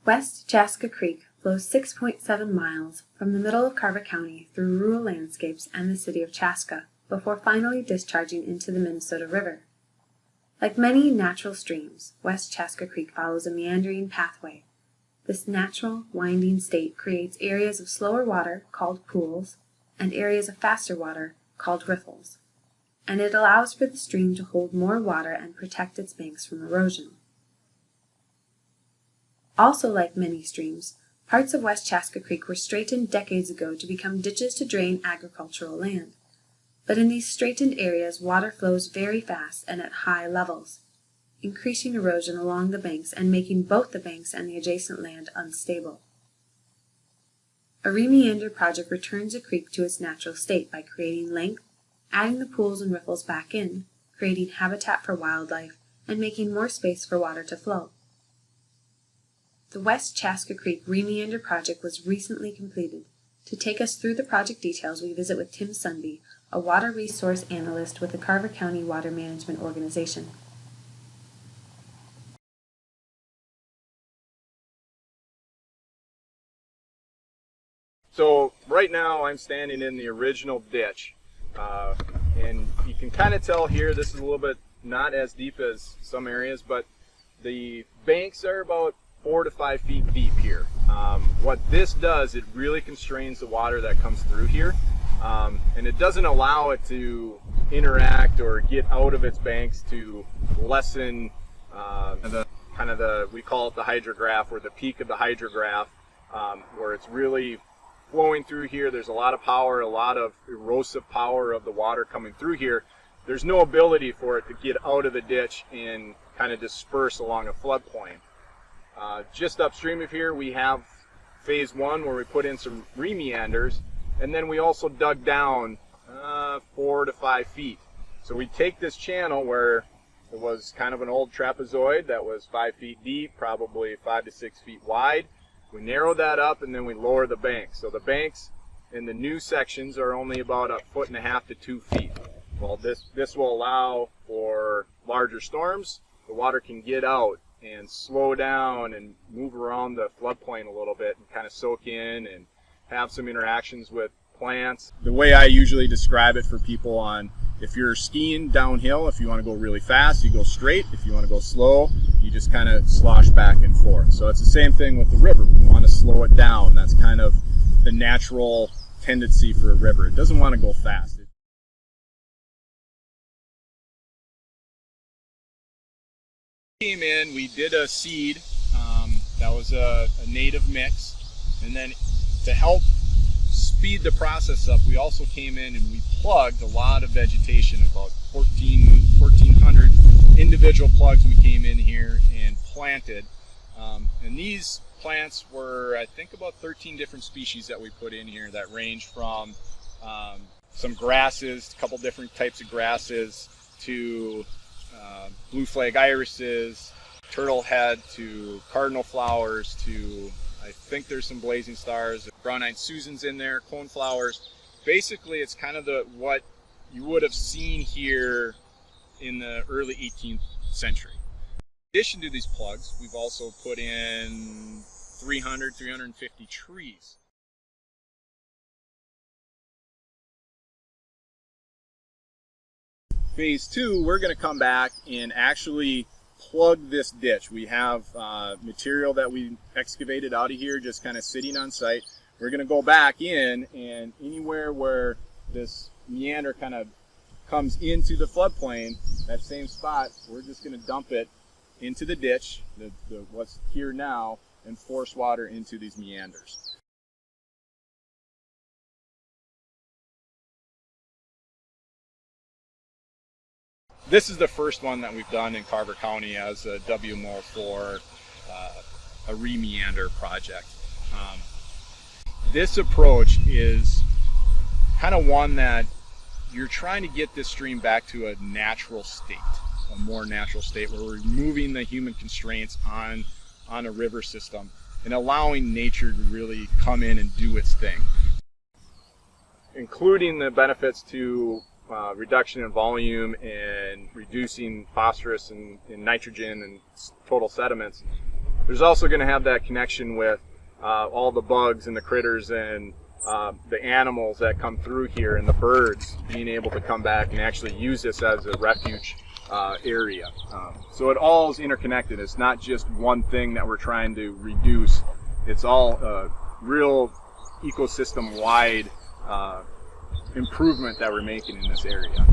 West Chaska Creek flows 6.7 miles from the middle of Carver County through rural landscapes and the city of Chaska before finally discharging into the Minnesota River. Like many natural streams, West Chaska Creek follows a meandering pathway. This natural, winding state creates areas of slower water, called pools, and areas of faster water, called riffles, and it allows for the stream to hold more water and protect its banks from erosion. Also, like many streams, parts of West Chaska Creek were straightened decades ago to become ditches to drain agricultural land. But in these straightened areas, water flows very fast and at high levels, increasing erosion along the banks and making both the banks and the adjacent land unstable. A Re-meander project returns a creek to its natural state by creating length, adding the pools and riffles back in, creating habitat for wildlife, and making more space for water to flow. The West Chaska Creek Re-meander project was recently completed. To take us through the project details, we visit with Tim Sunby, a water resource analyst with the Carver County Water Management Organization. So right now I'm standing in the original ditch, and you can kind of tell here this is a little bit not as deep as some areas, but the banks are about 4 to 5 feet deep here. What this does, it really constrains the water that comes through here, and it doesn't allow it to interact or get out of its banks to lessen we call it the hydrograph, or the peak of the hydrograph, where it's really flowing through here. There's a lot of power, a lot of erosive power of the water coming through here. There's no ability for it to get out of the ditch and kind of disperse along a floodplain. Just upstream of here we have phase 1, where we put in some re-meanders, and then we also dug down 4 to 5 feet. So we take this channel where it was kind of an old trapezoid that was 5 feet deep, probably 5 to 6 feet wide. We narrow that up, and then we lower the banks. So the banks in the new sections are only about 1.5 feet to 2 feet. Well, this will allow for larger storms. The water can get out and slow down and move around the floodplain a little bit and kind of soak in and have some interactions with plants. The way I usually describe it for people on, if you're skiing downhill, if you want to go really fast, you go straight. If you want to go slow, you just kind of slosh back and forth. So it's the same thing with the river. We want to slow it down. That's kind of the natural tendency for a river. It doesn't want to go fast. Came in, we did a seed, that was a native mix, and then to help speed the process up, we also came in and we plugged a lot of vegetation, about 1,400 individual plugs we came in here and planted. And these plants were, I think, about 13 different species that we put in here that range from some grasses, a couple different types of grasses, to blue flag irises, turtlehead, to cardinal flowers, to, I think there's some blazing stars, brown-eyed Susans in there, coneflowers. Basically, it's kind of what you would have seen here in the early 18th century. In addition to these plugs, we've also put in 350 trees. Phase 2, we're going to come back and actually plug this ditch. We have material that we excavated out of here just kind of sitting on site. We're going to go back in, and anywhere where this meander kind of comes into the floodplain, that same spot, we're just going to dump it into the ditch, what's here now, and force water into these meanders. This is the first one that we've done in Carver County as a WMO for a re-meander project. This approach is kind of one that you're trying to get this stream back to a natural state, a more natural state, where we're removing the human constraints on a river system and allowing nature to really come in and do its thing. Including the benefits to reduction in volume and reducing phosphorus and nitrogen and total sediments. there's also going to have that connection with all the bugs and the critters and the animals that come through here, and the birds being able to come back and actually use this as a refuge area. So it all is interconnected. It's not just one thing that we're trying to reduce. It's all real ecosystem-wide improvement that we're making in this area.